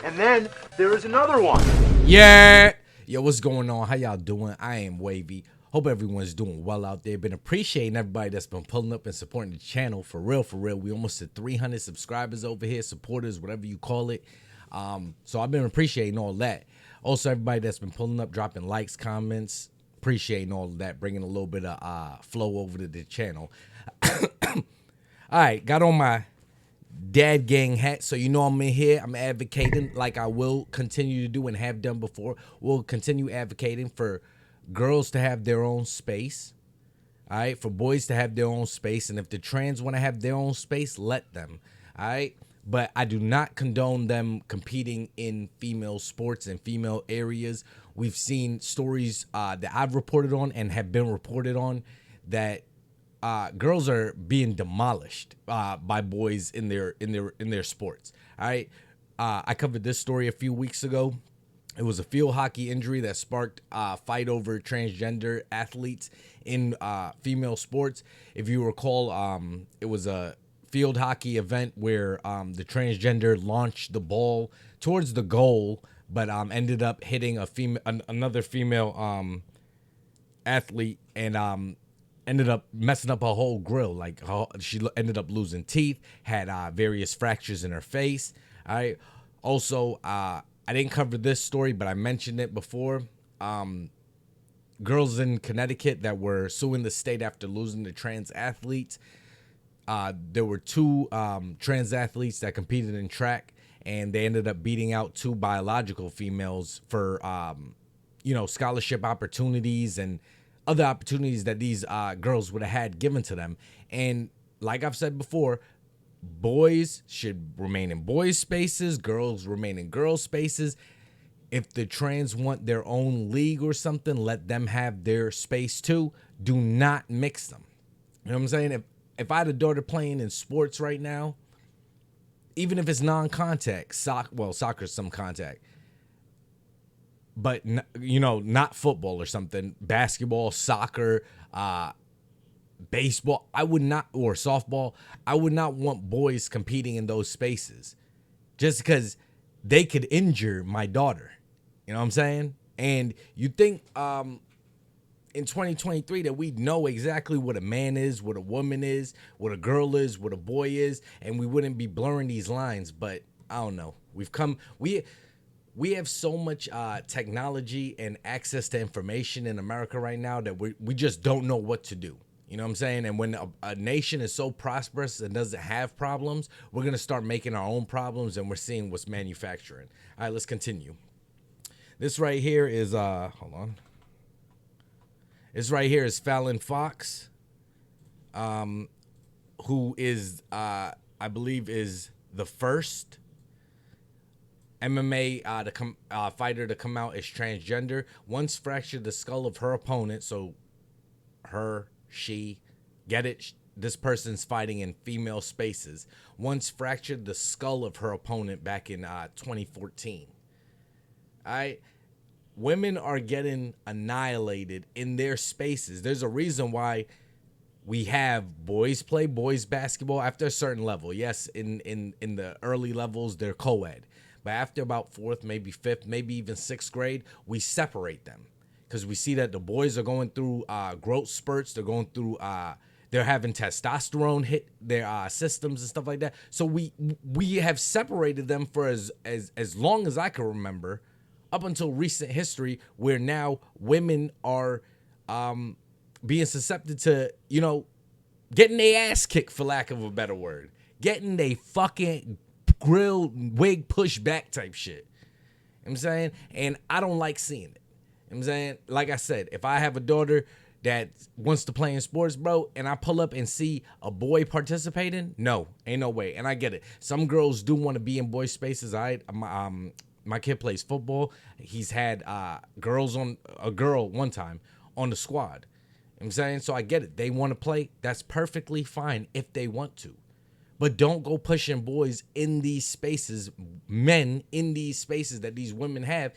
And then there is another one. Yeah. Yo, what's going on? How y'all doing? I am Wavy. Hope everyone's doing well out there. Been appreciating everybody that's been pulling up and supporting the channel. For real, for real. We almost at 300 subscribers over here, supporters, whatever you call it. So I've been appreciating all that. Also, everybody that's been pulling up, dropping likes, comments, appreciating all of that, bringing a little bit of flow over to the channel. All right, got on my dad gang hat, so you know I'm in here. I'm advocating like I will continue to do and have done before. We'll continue advocating for girls to have their own space. All right, for boys to have their own space, and if the trans want to have their own space, let them. All right, but I do not condone them competing in female sports and female areas. We've seen stories that I've reported on and have been reported on that girls are being demolished by boys in their sports. All right, I covered this story a few weeks ago. It was a field hockey injury that sparked a fight over transgender athletes in female sports. If you recall, it was a field hockey event where the transgender launched the ball towards the goal, but ended up hitting another female athlete and ended up messing up her whole grill. Like she ended up losing teeth, had various fractures in her face. All right. Also, I didn't cover this story, but I mentioned it before. Girls in Connecticut that were suing the state after losing to trans athletes. There were two trans athletes that competed in track, and they ended up beating out two biological females for scholarship opportunities and other opportunities that these girls would have had given to them. And like I've said before, boys should remain in boys' spaces, girls remain in girls' spaces. If the trans want their own league or something, let them have their space too. Do not mix them. You know what I'm saying? If I had a daughter playing in sports right now, even if it's non-contact, soccer's some contact, but not football or something, basketball, soccer, baseball, I would not, or softball, I would not want boys competing in those spaces just because they could injure my daughter. You know what I'm saying? And you think in 2023 that we know exactly what a man is, what a woman is, what a girl is, what a boy is, and we wouldn't be blurring these lines. But I don't know. We have so much technology and access to information in America right now that we just don't know what to do. You know what I'm saying? And when a nation is so prosperous and doesn't have problems, we're going to start making our own problems, and we're seeing what's manufacturing. All right, let's continue. This right here is, hold on. This right here is Fallon Fox, who is, I believe, is the first MMA fighter to come out as transgender. Once fractured the skull of her opponent, so she, get it? This person's fighting in female spaces. Once fractured the skull of her opponent back in 2014. All right. Women are getting annihilated in their spaces. There's a reason why we have boys play boys basketball after a certain level. Yes, in the early levels, they're co-ed. But after about fourth, maybe fifth, maybe even sixth grade, we separate them because we see that the boys are going through growth spurts. They're going through, they're having testosterone hit their systems and stuff like that. So we have separated them for as long as I can remember, up until recent history, where now women are being susceptible to, getting their ass kicked, for lack of a better word. Getting they fucking grill wig push back type shit. You know what I'm saying? And I don't like seeing it. You know what I'm saying? Like I said, if I have a daughter that wants to play in sports, bro, and I pull up and see a boy participating, no, ain't no way. And I get it. Some girls do want to be in boy spaces. My kid plays football. He's had a girl one time on the squad. You know what I'm saying? So I get it. They want to play. That's perfectly fine if they want to. But don't go pushing boys in these spaces, men in these spaces that these women have,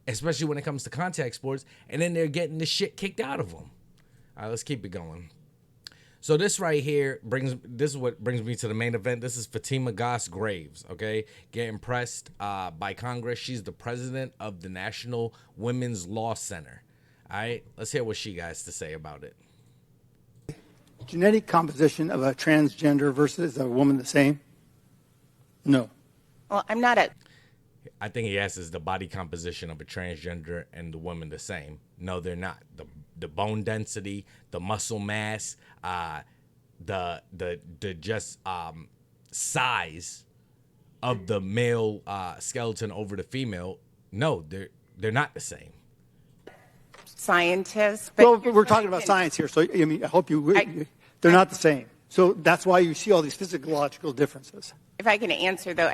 especially when it comes to contact sports, and then they're getting the shit kicked out of them. All right, let's keep it going. So this right here this is what brings me to the main event. This is Fatima Goss Graves, okay? Getting pressed by Congress. She's the president of the National Women's Law Center. All right, let's hear what she has to say about it. Genetic composition of a transgender versus a woman the same? No. Well, I'm not a. I think he asks, is the body composition of a transgender and the woman the same? No, they're not. The bone density, the muscle mass, the just size of the male skeleton over the female. No, they're not the same. Scientist. Well, we're talking about science here, so I mean, I hope they're not the same. So that's why you see all these physiological differences. If I can answer, though,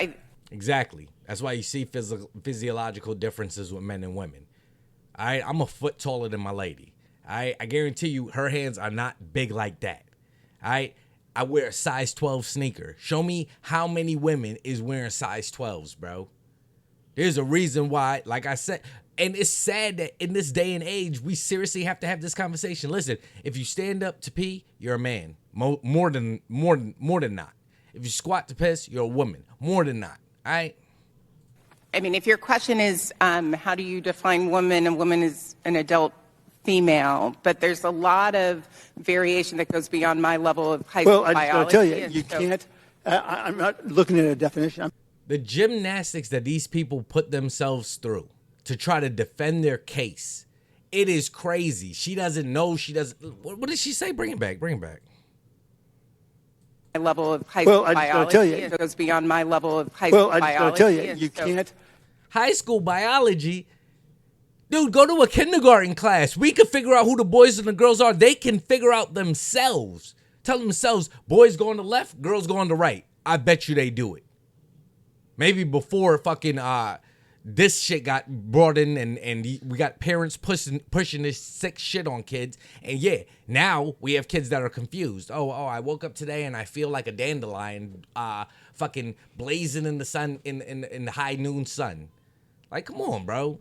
Exactly. That's why you see physiological differences with men and women. I'm a foot taller than my lady. I guarantee you her hands are not big like that. I wear a size 12 sneaker. Show me how many women is wearing size 12s, bro. There's a reason why, like I said, and it's sad that in this day and age, we seriously have to have this conversation. Listen, if you stand up to pee, you're a man. More than not. If you squat to piss, you're a woman. More than not. All right? I mean, if your question is how do you define woman, a woman is an adult female, but there's a lot of variation that goes beyond my level of high school biology. Well, I just got to tell you, you can't, I'm not looking at a definition. The gymnastics that these people put themselves through to try to defend their case, it is crazy. She doesn't know. What did she say? Bring it back. My level of high school biology. Tell you, it goes beyond my level of high school biology. Well, I just got to tell you, you can't. High school biology? Dude, go to a kindergarten class. We can figure out who the boys and the girls are. They can figure out themselves. Tell themselves, boys go on the left, girls go on the right. I bet you they do it. Maybe before fucking this shit got brought in and we got parents pushing this sick shit on kids. And yeah, now we have kids that are confused. Oh, I woke up today and I feel like a dandelion fucking blazing in the sun, in the high noon sun. Like, come on, bro.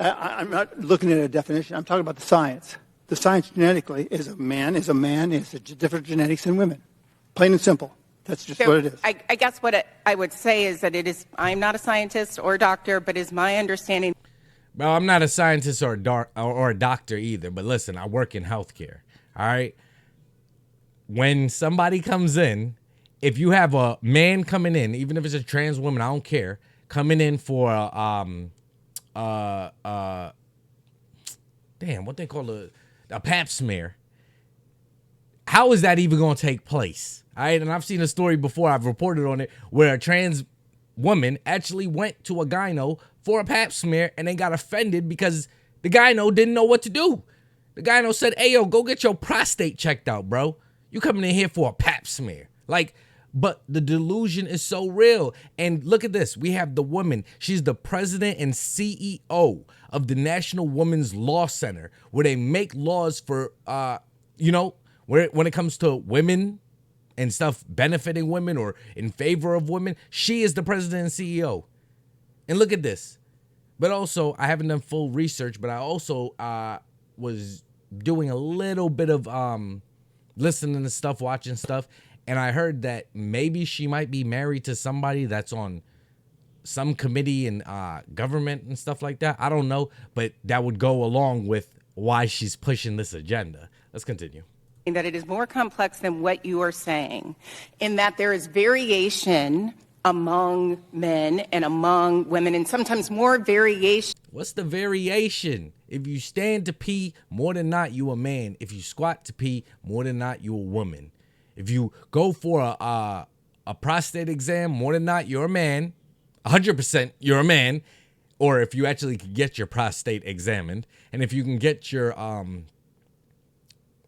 I'm not looking at a definition. I'm talking about the science. The science genetically is a man is different genetics than women. Plain and simple. That's just what it is. I guess what I would say is that I'm not a scientist or a doctor, but is my understanding. Well, I'm not a scientist or a doctor either, but listen, I work in healthcare, all right? When somebody comes in, if you have a man coming in, even if it's a trans woman, I don't care, coming in for what they call a pap smear, how is that even going to take place? All right, and I've seen a story before, I've reported on it, where a trans woman actually went to a gyno for a pap smear and they got offended because the gyno didn't know what to do. The gyno said, hey, yo, go get your prostate checked out, bro. You coming in here for a pap smear. Like, but the delusion is so real. And look at this. We have the woman. She's the president and CEO of the National Women's Law Center, where they make laws for, when it comes to women and stuff benefiting women or in favor of women. She is the president and CEO. And look at this. But also, I haven't done full research, but I also was doing a little bit of listening to stuff, watching stuff. And I heard that maybe she might be married to somebody that's on some committee in government and stuff like that. I don't know, but that would go along with why she's pushing this agenda. Let's continue. That it is more complex than what you are saying, in that there is variation among men and among women, and sometimes more variation. What's the variation? If you stand to pee, more than not, you a man. If you squat to pee, more than not, you a woman. If you go for a prostate exam, more than not, you're a man. 100% you're a man. Or if you actually can get your prostate examined, and if you can get your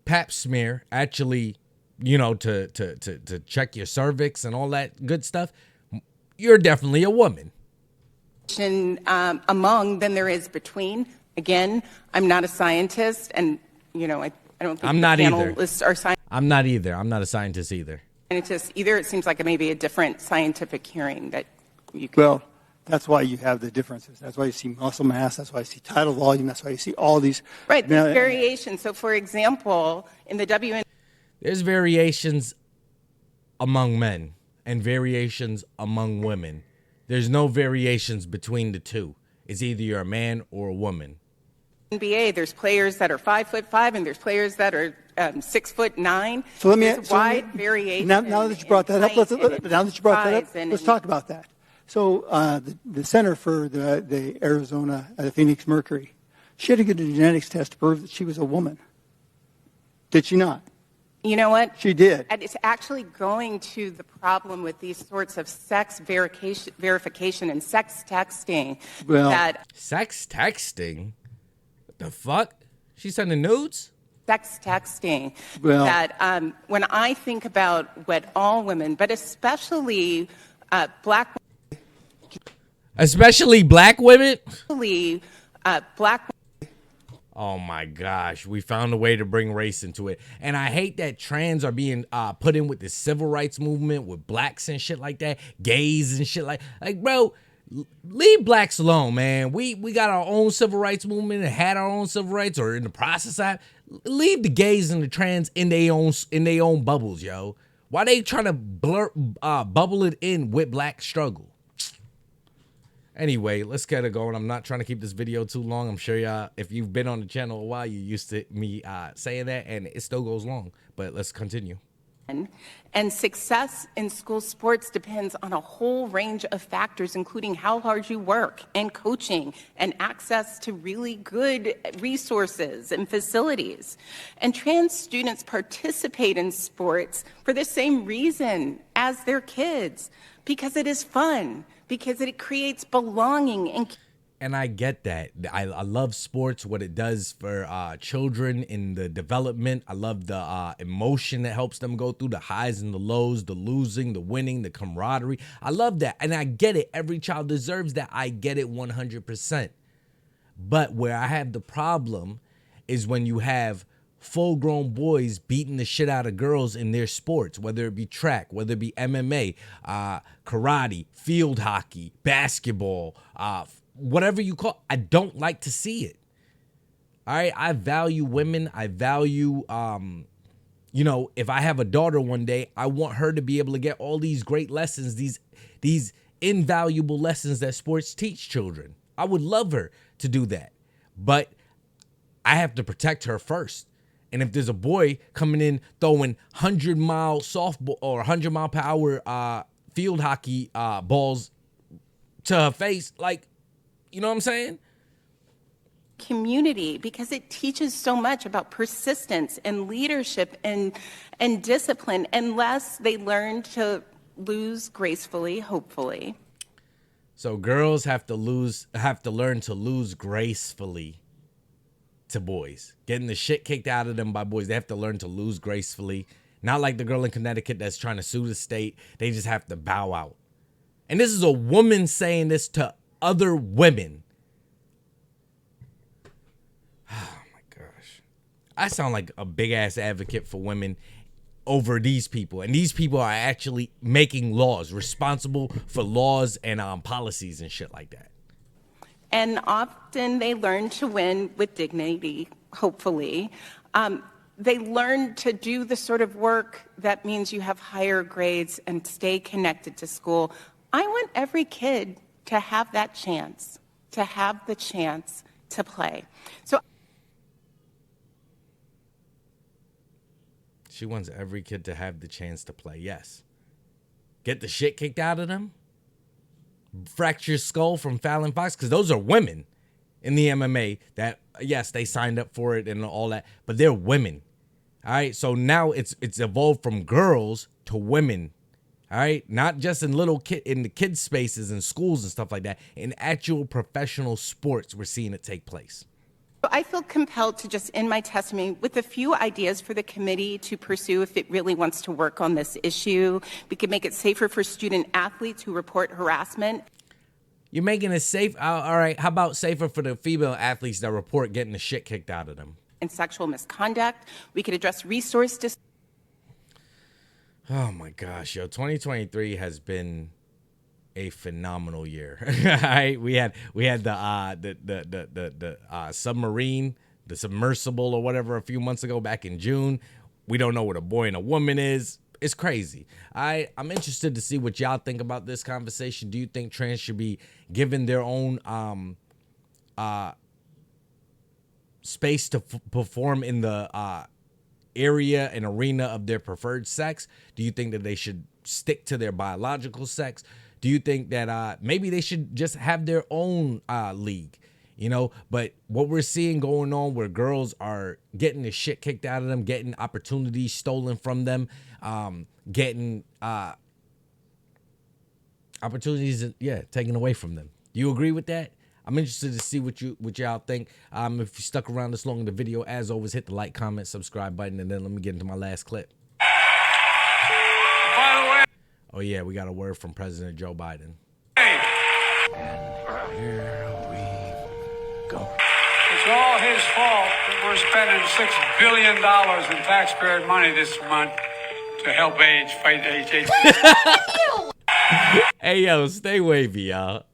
pap smear actually, to check your cervix and all that good stuff, you're definitely a woman. Among than there is between. Again, I'm not a scientist, and I don't think I'm not panelists are scientists. I'm not either. I'm not a scientist either. And it's just either it seems like maybe a different scientific hearing that you can. Well, that's why you have the differences. That's why you see muscle mass. That's why you see tidal volume. That's why you see all these. Right, there's variation. So, for example, in the There's variations among men and variations among women. There's no variations between the two. It's either you're a man or a woman. NBA, there's players that are 5'5" and there's players that are 6'9". So let me There's wide variation. Now that you brought that up, let's let's talk about that. So the center for the Arizona, the Phoenix Mercury, she had to get a genetics test to prove that she was a woman. Did she not? You know what? She did. And it's actually going to the problem with these sorts of sex verification and sex texting. Well, that Sex texting? What the fuck? She sending nudes? sex texting. Well- That when I think about what all women, but especially black Especially black women? black Oh my gosh, we found a way to bring race into it. And I hate that trans are being put in with the civil rights movement with blacks and shit like that, gays and shit like bro, leave blacks alone, man. We got our own civil rights movement and had our own civil rights or in the process of. Leave the gays and the trans in their own bubbles, yo. Why they trying to bubble it in with black struggle? Anyway, let's get it going. I'm not trying to keep this video too long. I'm sure y'all, if you've been on the channel a while, you're used to me saying that, and it still goes long. But let's continue. and success in school sports depends on a whole range of factors, including how hard you work and coaching and access to really good resources and facilities. And trans students participate in sports for the same reason as their kids, because it is fun, because it creates belonging And I get that. I love sports, what it does for children in the development. I love the emotion that helps them go through the highs and the lows, the losing, the winning, the camaraderie. I love that. And I get it. Every child deserves that. I get it 100%. But where I have the problem is when you have full-grown boys beating the shit out of girls in their sports, whether it be track, whether it be MMA, karate, field hockey, basketball, whatever you call it. I don't like to see it. All right, I value women. I value, if I have a daughter one day, I want her to be able to get all these great lessons, these invaluable lessons that sports teach children. I would love her to do that, but I have to protect her first. And if there's a boy coming in throwing 100-mile softball or 100-mile-per-hour field hockey balls to her face, like, you know what I'm saying? community, because it teaches so much about persistence and leadership and discipline, unless they learn to lose gracefully, hopefully. So girls have to learn to lose gracefully to boys. Getting the shit kicked out of them by boys. They have to learn to lose gracefully. Not like the girl in Connecticut that's trying to sue the state. They just have to bow out. And this is a woman saying this to other women. Oh my gosh. I sound like a big ass advocate for women over these people. And these people are actually making laws, responsible for laws and policies and shit like that. And often they learn to win with dignity, hopefully. They learn to do the sort of work that means you have higher grades and stay connected to school. I want every kid to have that chance, to have the chance to play. So she wants every kid to have the chance to play, yes. Get the shit kicked out of them? Fracture skull from Fallon Fox, because those are women in the MMA that, yes, they signed up for it and all that, but they're women. All right, so now it's evolved from girls to women. All right, not just in in the kids spaces and schools and stuff like that. In actual professional sports, we're seeing it take place. I feel compelled to just end my testimony with a few ideas for the committee to pursue if it really wants to work on this issue. We could make it safer for student athletes who report harassment. You're making it safe? All right, how about safer for the female athletes that report getting the shit kicked out of them? And sexual misconduct. We could address resource Oh my gosh, yo, 2023 has been a phenomenal year. Right? We had the submarine, the submersible or whatever a few months ago back in June. We don't know what a boy and a woman is. It's crazy. I'm interested to see what y'all think about this conversation. Do you think trans should be given their own space to perform in the area and arena of their preferred sex? Do you think that they should stick to their biological sex? Do you think that maybe they should just have their own league? You know, but what we're seeing going on where girls are getting the shit kicked out of them, getting opportunities stolen from them, getting opportunities, taken away from them. Do you agree with that? I'm interested to see what y'all think. If you stuck around this long in the video, as always, hit the like, comment, subscribe button, and then let me get into my last clip. By the way, oh yeah, we got a word from President Joe Biden. Here we go. It's all his fault that we're spending $6 billion in taxpayer money this month to help fight AIDS. Hey yo, stay wavy, y'all.